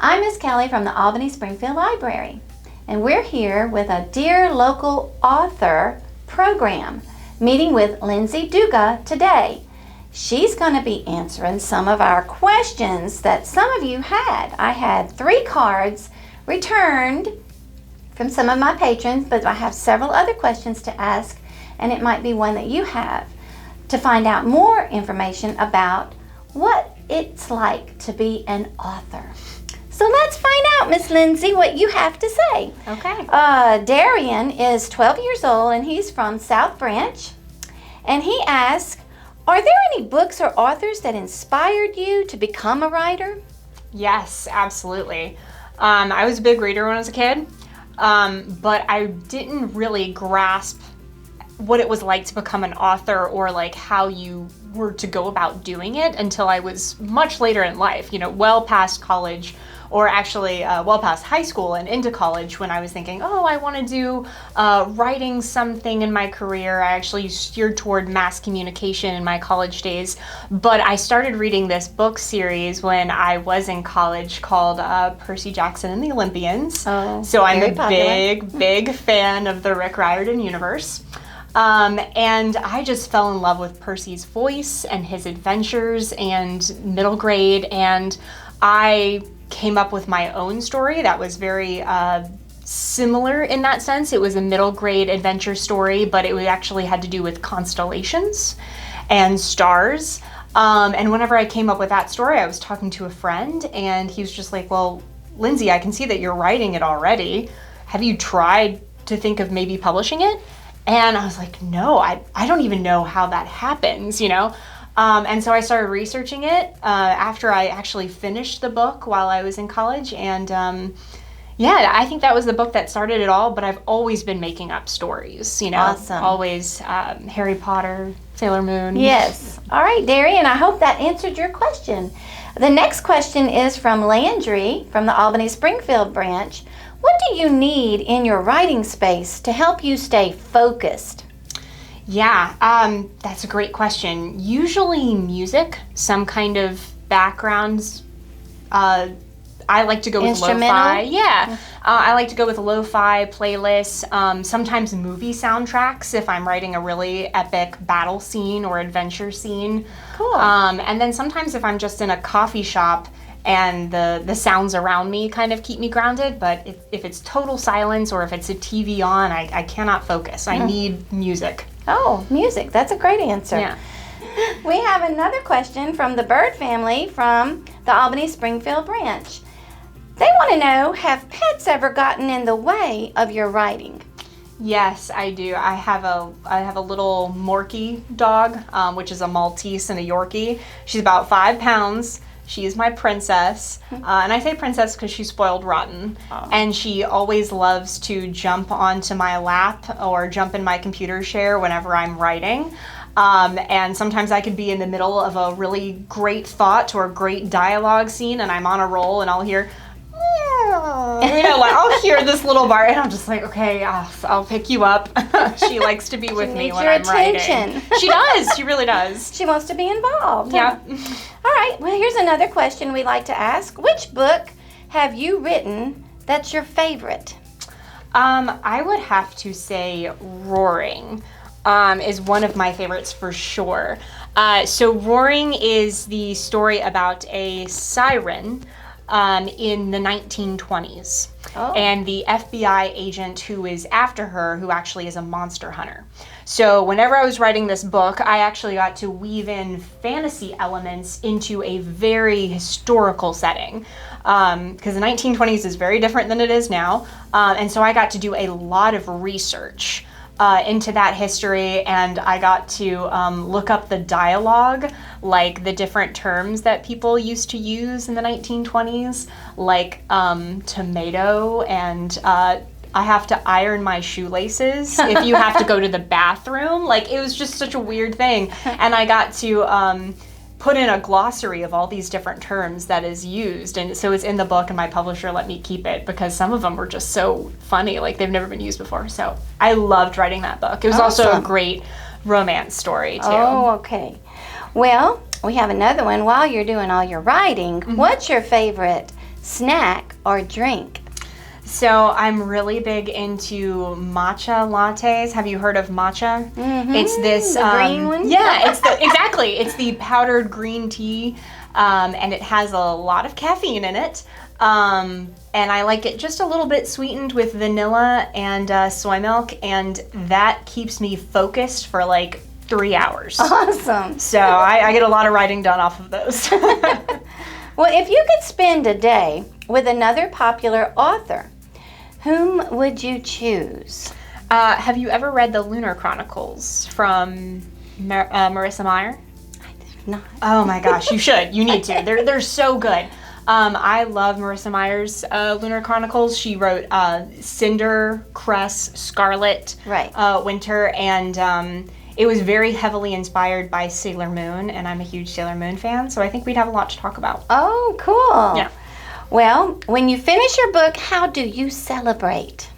I'm Miss Kelly from the Albany Springfield Library, and we're here with a Dear Local Author program, meeting with Lindsey Duga today. She's going to be answering some of our questions that some of you had. I had 3 cards returned from some of my patrons, but I have several other questions to ask, and it might be one that you have to find out more information about what it's like to be an author. So let's find out, Miss Lindsey, what you have to say. Okay. Darian is 12 years old, and he's from South Branch. And he asks, are there any books or authors that inspired you to become a writer? Yes, absolutely. I was a big reader when I was a kid, but I didn't really grasp what it was like to become an author or like how you were to go about doing it until I was much later in life, well past college, or actually well past high school and into college, when I was thinking, I want to do writing something in my career. I actually steered toward mass communication in my college days, but I started reading this book series when I was in college called Percy Jackson and the Olympians. So I'm a big fan of the Rick Riordan universe. And I just fell in love with Percy's voice and his adventures and middle grade, and I came up with my own story that was very similar in that sense. It was a middle grade adventure story, but it actually had to do with constellations and stars. And whenever I came up with that story, I was talking to a friend, and he was just like, well, Lindsey, I can see that you're writing it already. Have you tried to think of maybe publishing it? And I was like, no, I don't even know how that happens, And so I started researching it after I actually finished the book while I was in college. And I think that was the book that started it all, but I've always been making up stories, Awesome. Always Harry Potter, Sailor Moon. Yes. All right, Darian, I hope that answered your question. The next question is from Landry from the Albany Springfield branch. What do you need in your writing space to help you stay focused? Yeah, that's a great question. Usually music, some kind of backgrounds. I like to go with lo-fi. Yeah, I like to go with lo-fi playlists. Sometimes movie soundtracks if I'm writing a really epic battle scene or adventure scene. Cool. And then sometimes if I'm just in a coffee shop and the sounds around me kind of keep me grounded, but if it's total silence or if it's a TV on, I cannot focus. I need music. Oh, music. That's a great answer. Yeah. We have another question from the Bird family from the Albany Springfield branch. They want to know, have pets ever gotten in the way of your writing? Yes, I do. I have a little Morkie dog, which is a Maltese and a Yorkie. She's about 5 pounds. She is my princess, and I say princess because she's spoiled rotten, and she always loves to jump onto my lap or jump in my computer chair whenever I'm writing, and sometimes I could be in the middle of a really great thought or great dialogue scene, and I'm on a roll, and I'll hear, I'll hear this little bark, and I'm just like, okay, I'll pick you up. She likes to be with me when I'm writing. She does. She really does. She wants to be involved. Yeah. All right. Well, here's another question we like to ask. Which book have you written that's your favorite? I would have to say Roaring is one of my favorites for sure. So Roaring is the story about a siren in the 1920s. And the FBI agent who is after her, who actually is a monster hunter. So whenever I was writing this book, I actually got to weave in fantasy elements into a very historical setting. Because the 1920s is very different than it is now. And so I got to do a lot of research into that history, and I got to look up the dialogue, like the different terms that people used to use in the 1920s, like tomato, and I have to iron my shoelaces if you have to go to the bathroom. Like, it was just such a weird thing. And I got to put in a glossary of all these different terms that is used. And so it's in the book, and my publisher let me keep it because some of them were just so funny, like they've never been used before. So I loved writing that book. It was also a great romance story too. Oh, okay. Well, we have another one. While you're doing all your writing, what's your favorite snack, or drink? So I'm really big into matcha lattes. Have you heard of matcha? Mm-hmm. It's this the green one. Yeah, exactly. It's the powdered green tea, and it has a lot of caffeine in it. And I like it just a little bit sweetened with vanilla and soy milk, and that keeps me focused for like 3 hours. Awesome. So I get a lot of writing done off of those. Well, if you could spend a day with another popular author, whom would you choose? Have you ever read the Lunar Chronicles from Marissa Meyer? No. Oh my gosh, you should. You need to. They're so good. I love Marissa Meyer's Lunar Chronicles. She wrote Cinder, Cress, Scarlet, Winter, and it was very heavily inspired by Sailor Moon, and I'm a huge Sailor Moon fan, so I think we'd have a lot to talk about. Oh, cool. Yeah. Well, when you finish your book, how do you celebrate?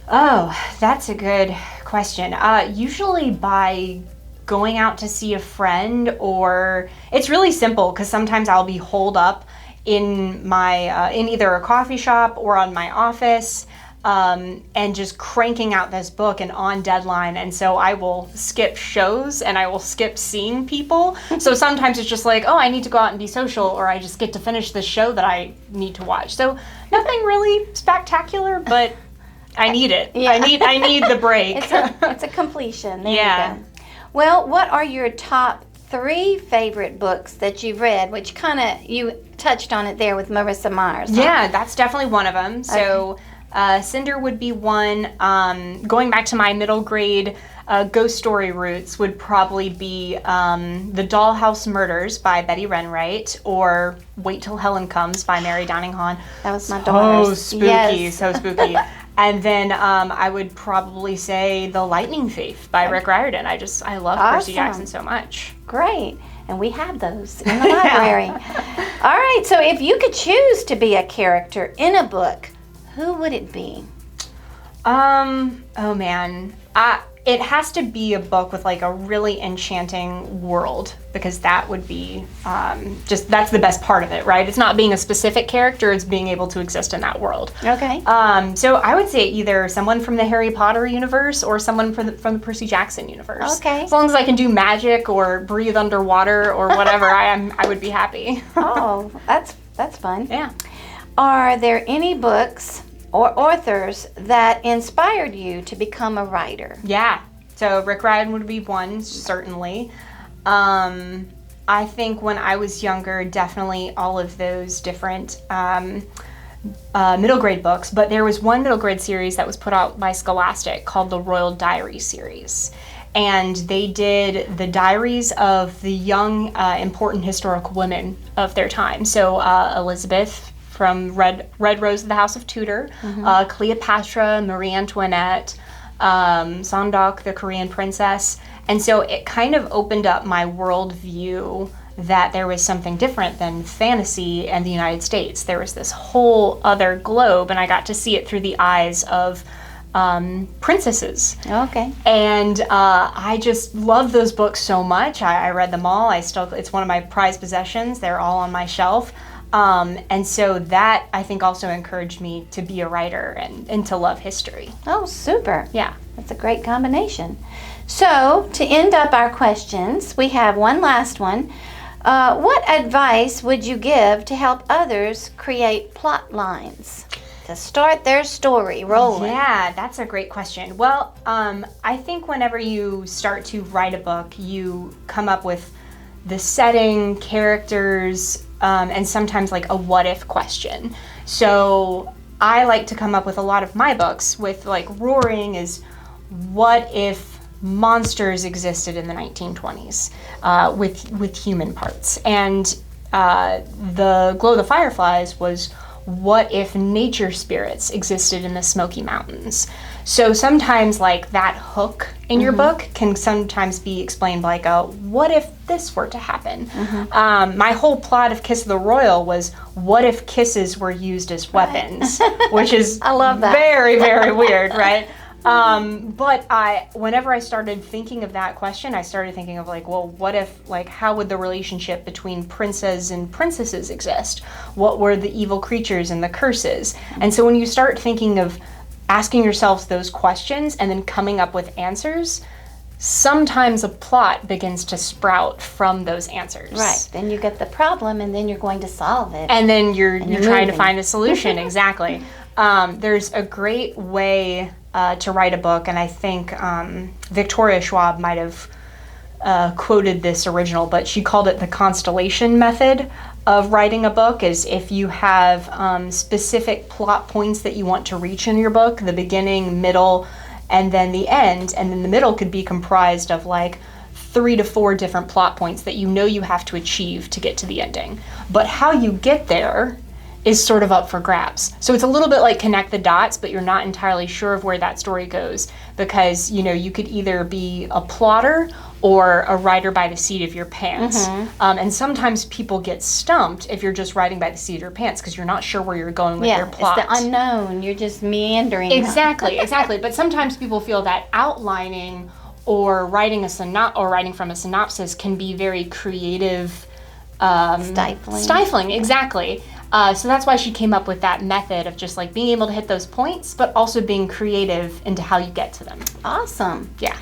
Oh, that's a good question. Usually by going out to see a friend, or it's really simple because sometimes I'll be holed up in my in either a coffee shop or on my office, and just cranking out this book and on deadline, and so I will skip shows and I will skip seeing people. So sometimes it's just like, oh, I need to go out and be social, or I just get to finish the show that I need to watch. So nothing really spectacular, but I need it. Yeah. I need the break. It's a completion. There you go. Well, what are your top 3 favorite books that you've read, which kind of, you touched on it there with Marissa Meyer. Yeah, that's definitely one of them. So Cinder would be one. Going back to my middle grade ghost story roots would probably be The Dollhouse Murders by Betty Renwright, or Wait Till Helen Comes by Mary Downing Hahn. That was my daughter's. So spooky, yes. So spooky. And then I would probably say The Lightning Thief by Rick Riordan. I love Percy Jackson so much. Great. And we have those in the library. All right, so if you could choose to be a character in a book, who would it be? Oh man. It has to be a book with like a really enchanting world, because that would be that's the best part of it, right? It's not being a specific character, it's being able to exist in that world. Okay. So I would say either someone from the Harry Potter universe or someone from the Percy Jackson universe. Okay. As long as I can do magic or breathe underwater or whatever, I would be happy. Oh, that's fun. Yeah. Are there any books or authors that inspired you to become a writer? Yeah. So Rick Riordan would be one, certainly. I think when I was younger, definitely all of those different middle grade books, but there was one middle grade series that was put out by Scholastic called the Royal Diary series. And they did the diaries of the young, important historical women of their time. So Elizabeth from Red Rose of the House of Tudor, Cleopatra, Marie Antoinette, Sondok, the Korean princess. And so it kind of opened up my worldview that there was something different than fantasy and the United States. There was this whole other globe, and I got to see it through the eyes of princesses. Okay. And I just love those books so much. I read them all. It's one of my prized possessions. They're all on my shelf. And so that, I think, also encouraged me to be a writer and to love history. Oh, super. Yeah. That's a great combination. So, to end up our questions, we have one last one. What advice would you give to help others create plot lines to start their story rolling? Yeah, that's a great question. Well, I think whenever you start to write a book, you come up with the setting, characters, and sometimes like a what if question. So I like to come up with a lot of my books with like Roaring is, what if monsters existed in the 1920s with human parts? And the Glow the Fireflies was, what if nature spirits existed in the Smoky Mountains? So sometimes like that hook in your book can sometimes be explained like what if this were to happen? My whole plot of Kiss of the Royal was, what if kisses were used as weapons? Which is I love that. very, very weird, right? But whenever I started thinking of that question, I started thinking of like, well, what if, like, how would the relationship between princes and princesses exist? What were the evil creatures and the curses? And so when you start thinking of asking yourselves those questions and then coming up with answers, sometimes a plot begins to sprout from those answers. Right. Then you get the problem, and then you're going to solve it. And then you're trying to find a solution. Exactly. There's a great way to write a book, and I think Victoria Schwab might have quoted this original, but she called it the constellation method of writing a book. Is if you have specific plot points that you want to reach in your book, the beginning, middle, and then the end, and then the middle could be comprised of like 3 to 4 different plot points that you know you have to achieve to get to the ending. But how you get there is sort of up for grabs. So it's a little bit like connect the dots, but you're not entirely sure of where that story goes, because you could either be a plotter or a writer by the seat of your pants. And sometimes people get stumped if you're just writing by the seat of your pants because you're not sure where you're going with your plot. It's the unknown. You're just meandering. Exactly. But sometimes people feel that outlining or writing from a synopsis can be very creative, stifling. Exactly. So that's why she came up with that method of just like being able to hit those points, but also being creative into how you get to them. Awesome. Yeah.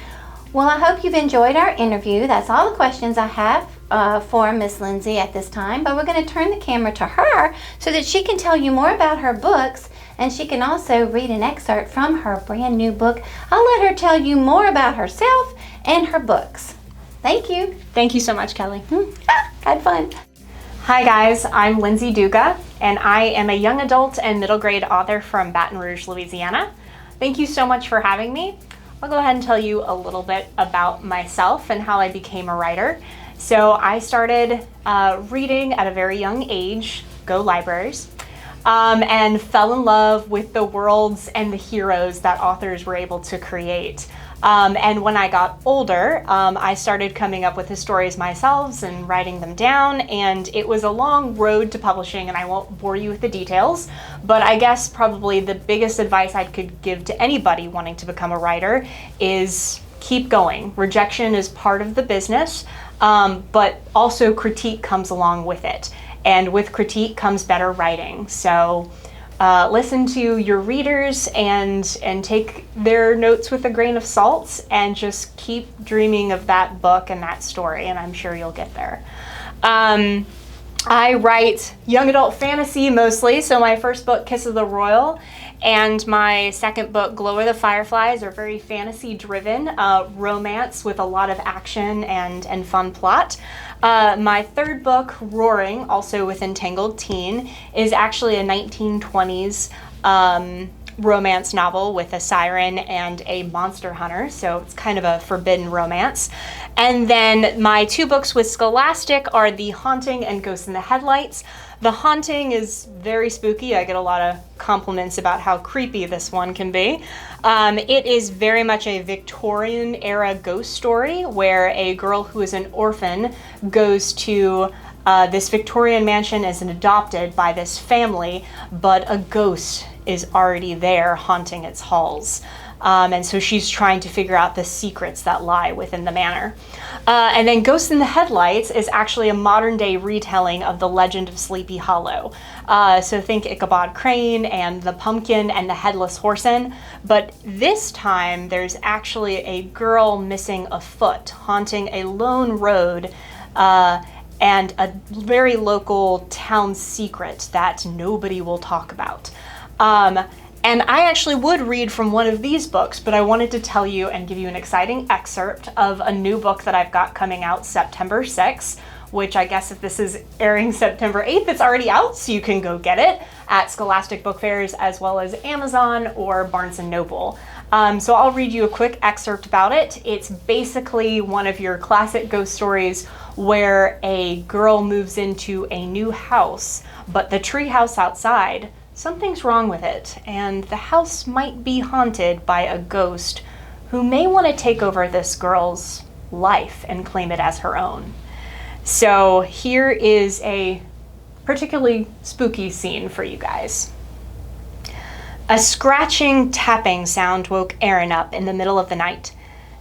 Well, I hope you've enjoyed our interview. That's all the questions I have for Miss Lindsey at this time, but we're going to turn the camera to her so that she can tell you more about her books, and she can also read an excerpt from her brand new book. I'll let her tell you more about herself and her books. Thank you. Thank you so much, Kelly. Had fun. Hi guys, I'm Lindsey Duga, and I am a young adult and middle grade author from Baton Rouge, Louisiana. Thank you so much for having me. I'll go ahead and tell you a little bit about myself and how I became a writer. So I started reading at a very young age, go libraries, and fell in love with the worlds and the heroes that authors were able to create. And when I got older, I started coming up with the stories myself and writing them down, and it was a long road to publishing, and I won't bore you with the details, but I guess probably the biggest advice I could give to anybody wanting to become a writer is keep going. Rejection is part of the business, but also critique comes along with it, and with critique comes better writing. So listen to your readers and take their notes with a grain of salt, and just keep dreaming of that book and that story, and I'm sure you'll get there. I write young adult fantasy mostly, so my first book, Kiss of the Royal, and my second book, Glow of the Fireflies, are very fantasy-driven, romance with a lot of action and fun plot. My third book, Roaring, also with Entangled Teen, is actually a 1920s romance novel with a siren and a monster hunter, so it's kind of a forbidden romance. And then my 2 books with Scholastic are The Haunting and Ghost in the Headlights. The Haunting is very spooky. I get a lot of compliments about how creepy this one can be. It is very much a Victorian era ghost story where a girl who is an orphan goes to this Victorian mansion as an adopted by this family, but a ghost is already there haunting its halls. And so she's trying to figure out the secrets that lie within the manor. And then Ghost in the Headlights is actually a modern day retelling of the legend of Sleepy Hollow. So think Ichabod Crane and the Pumpkin and the Headless Horseman. But this time there's actually a girl missing a foot haunting a lone road, and a very local town secret that nobody will talk about. And I actually would read from one of these books, but I wanted to tell you and give you an exciting excerpt of a new book that I've got coming out September 6th, which I guess if this is airing September 8th, it's already out, so you can go get it at Scholastic Book Fairs as well as Amazon or Barnes & Noble. So I'll read you a quick excerpt about it. It's basically one of your classic ghost stories where a girl moves into a new house, but the tree house outside, something's wrong with it, and the house might be haunted by a ghost who may want to take over this girl's life and claim it as her own. So here is a particularly spooky scene for you guys. A scratching, tapping sound woke Erin up in the middle of the night.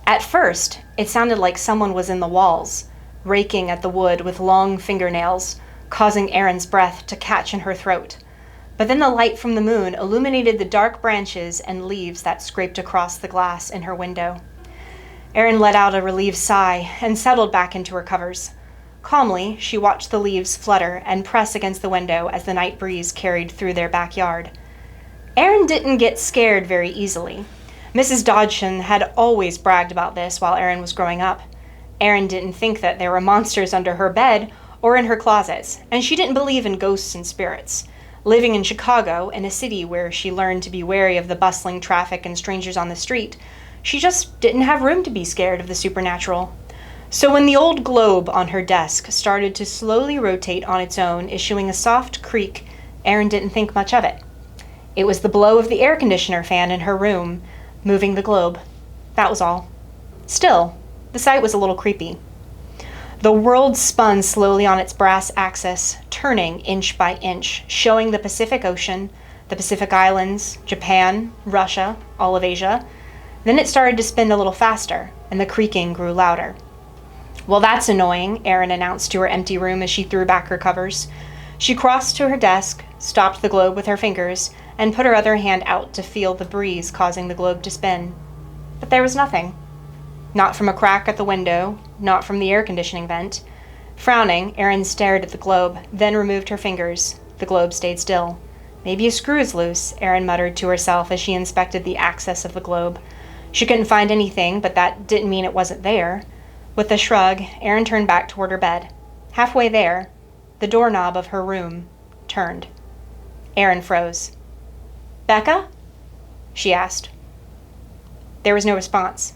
At first, it sounded like someone was in the walls, raking at the wood with long fingernails, causing Erin's breath to catch in her throat. But then the light from the moon illuminated the dark branches and leaves that scraped across the glass in her window. Erin let out a relieved sigh and settled back into her covers. Calmly, she watched the leaves flutter and press against the window as the night breeze carried through their backyard. Erin didn't get scared very easily. Mrs. Dodgson had always bragged about this while Erin was growing up. Erin didn't think that there were monsters under her bed or in her closets, and she didn't believe in ghosts and spirits. Living in Chicago, in a city where she learned to be wary of the bustling traffic and strangers on the street, she just didn't have room to be scared of the supernatural. So when the old globe on her desk started to slowly rotate on its own, issuing a soft creak, Erin didn't think much of it. It was the blow of the air conditioner fan in her room, moving the globe. That was all. Still, the sight was a little creepy. The world spun slowly on its brass axis, turning inch by inch, showing the Pacific Ocean, the Pacific Islands, Japan, Russia, all of Asia. Then it started to spin a little faster, and the creaking grew louder. "Well, that's annoying," Erin announced to her empty room as she threw back her covers. She crossed to her desk, stopped the globe with her fingers, and put her other hand out to feel the breeze causing the globe to spin. But there was nothing. Not from a crack at the window, not from the air conditioning vent. Frowning, Erin stared at the globe, then removed her fingers. The globe stayed still. "Maybe a screw is loose," Erin muttered to herself as she inspected the axis of the globe. She couldn't find anything, but that didn't mean it wasn't there. With a shrug, Erin turned back toward her bed. Halfway there, the doorknob of her room turned. Erin froze. "Becca?" she asked. There was no response.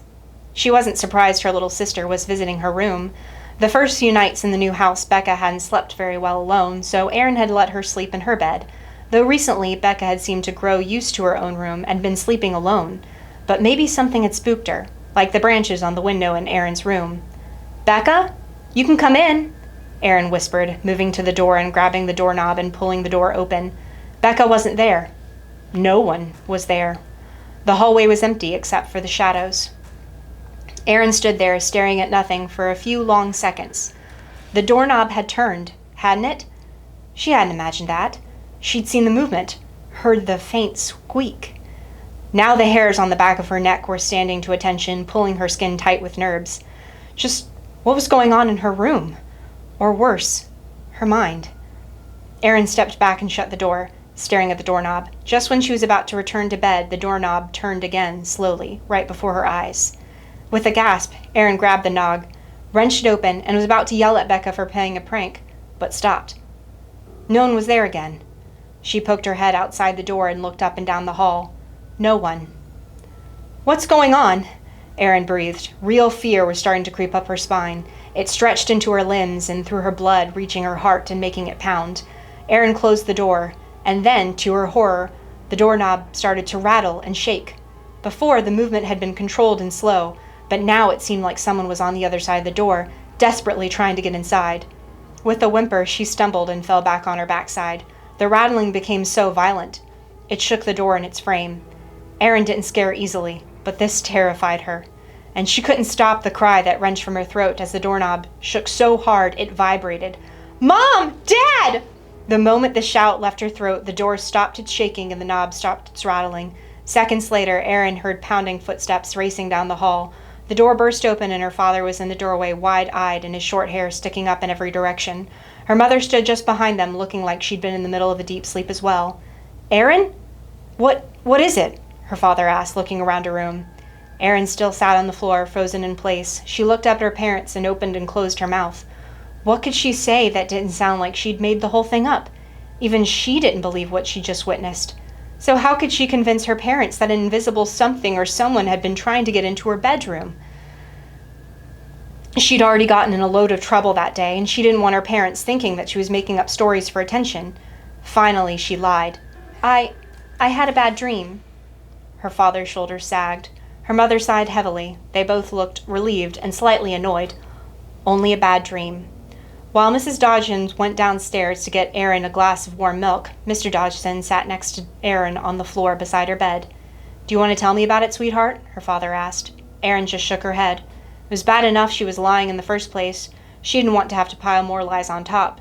She wasn't surprised her little sister was visiting her room. The first few nights in the new house, Becca hadn't slept very well alone, so Erin had let her sleep in her bed, though recently Becca had seemed to grow used to her own room and been sleeping alone. But maybe something had spooked her, like the branches on the window in Erin's room. "Becca? You can come in," Erin whispered, moving to the door and grabbing the doorknob and pulling the door open. Becca wasn't there. No one was there. The hallway was empty except for the shadows. Erin stood there staring at nothing for a few long seconds. The doorknob had turned, hadn't it? She hadn't imagined that. She'd seen the movement, heard the faint squeak. Now the hairs on the back of her neck were standing to attention, pulling her skin tight with nerves. Just what was going on in her room? Or worse, her mind. Erin stepped back and shut the door, staring at the doorknob. Just when she was about to return to bed, the doorknob turned again, slowly, right before her eyes. With a gasp, Erin grabbed the knob, wrenched it open, and was about to yell at Becca for playing a prank, but stopped. No one was there again. She poked her head outside the door and looked up and down the hall. No one. "What's going on?" Erin breathed. Real fear was starting to creep up her spine. It stretched into her limbs and through her blood, reaching her heart and making it pound. Erin closed the door, and then, to her horror, the doorknob started to rattle and shake. Before, the movement had been controlled and slow, but now it seemed like someone was on the other side of the door, desperately trying to get inside. With a whimper, she stumbled and fell back on her backside. The rattling became so violent. It shook the door in its frame. Erin didn't scare easily, but this terrified her, and she couldn't stop the cry that wrenched from her throat as the doorknob shook so hard it vibrated. "Mom! Dad!" The moment the shout left her throat, the door stopped its shaking and the knob stopped its rattling. Seconds later, Erin heard pounding footsteps racing down the hall. The door burst open and her father was in the doorway, wide-eyed and his short hair sticking up in every direction. Her mother stood just behind them, looking like she'd been in the middle of a deep sleep as well. "Erin? What is it?" her father asked, looking around her room. Erin still sat on the floor, frozen in place. She looked up at her parents and opened and closed her mouth. What could she say that didn't sound like she'd made the whole thing up? Even she didn't believe what she just witnessed. So how could she convince her parents that an invisible something or someone had been trying to get into her bedroom? She'd already gotten in a load of trouble that day, and she didn't want her parents thinking that she was making up stories for attention. Finally, she lied. I had a bad dream." Her father's shoulders sagged. Her mother sighed heavily. They both looked relieved and slightly annoyed. Only a bad dream. While Mrs. Dodson went downstairs to get Erin a glass of warm milk, Mr. Dodson sat next to Erin on the floor beside her bed. "Do you want to tell me about it, sweetheart?" her father asked. Erin just shook her head. It was bad enough she was lying in the first place. She didn't want to have to pile more lies on top.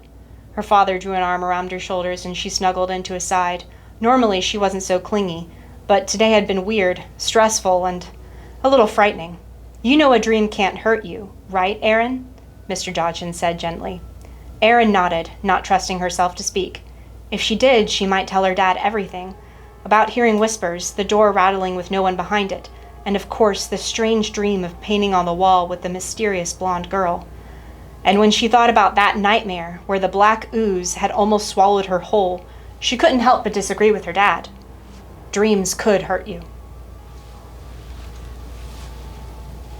Her father drew an arm around her shoulders and she snuggled into his side. Normally she wasn't so clingy, but today had been weird, stressful, and a little frightening. "You know a dream can't hurt you, right, Erin?" Mr. Dodson said gently. Erin nodded, not trusting herself to speak. If she did, she might tell her dad everything. About hearing whispers, the door rattling with no one behind it, and of course the strange dream of painting on the wall with the mysterious blonde girl. And when she thought about that nightmare, where the black ooze had almost swallowed her whole, she couldn't help but disagree with her dad. Dreams could hurt you.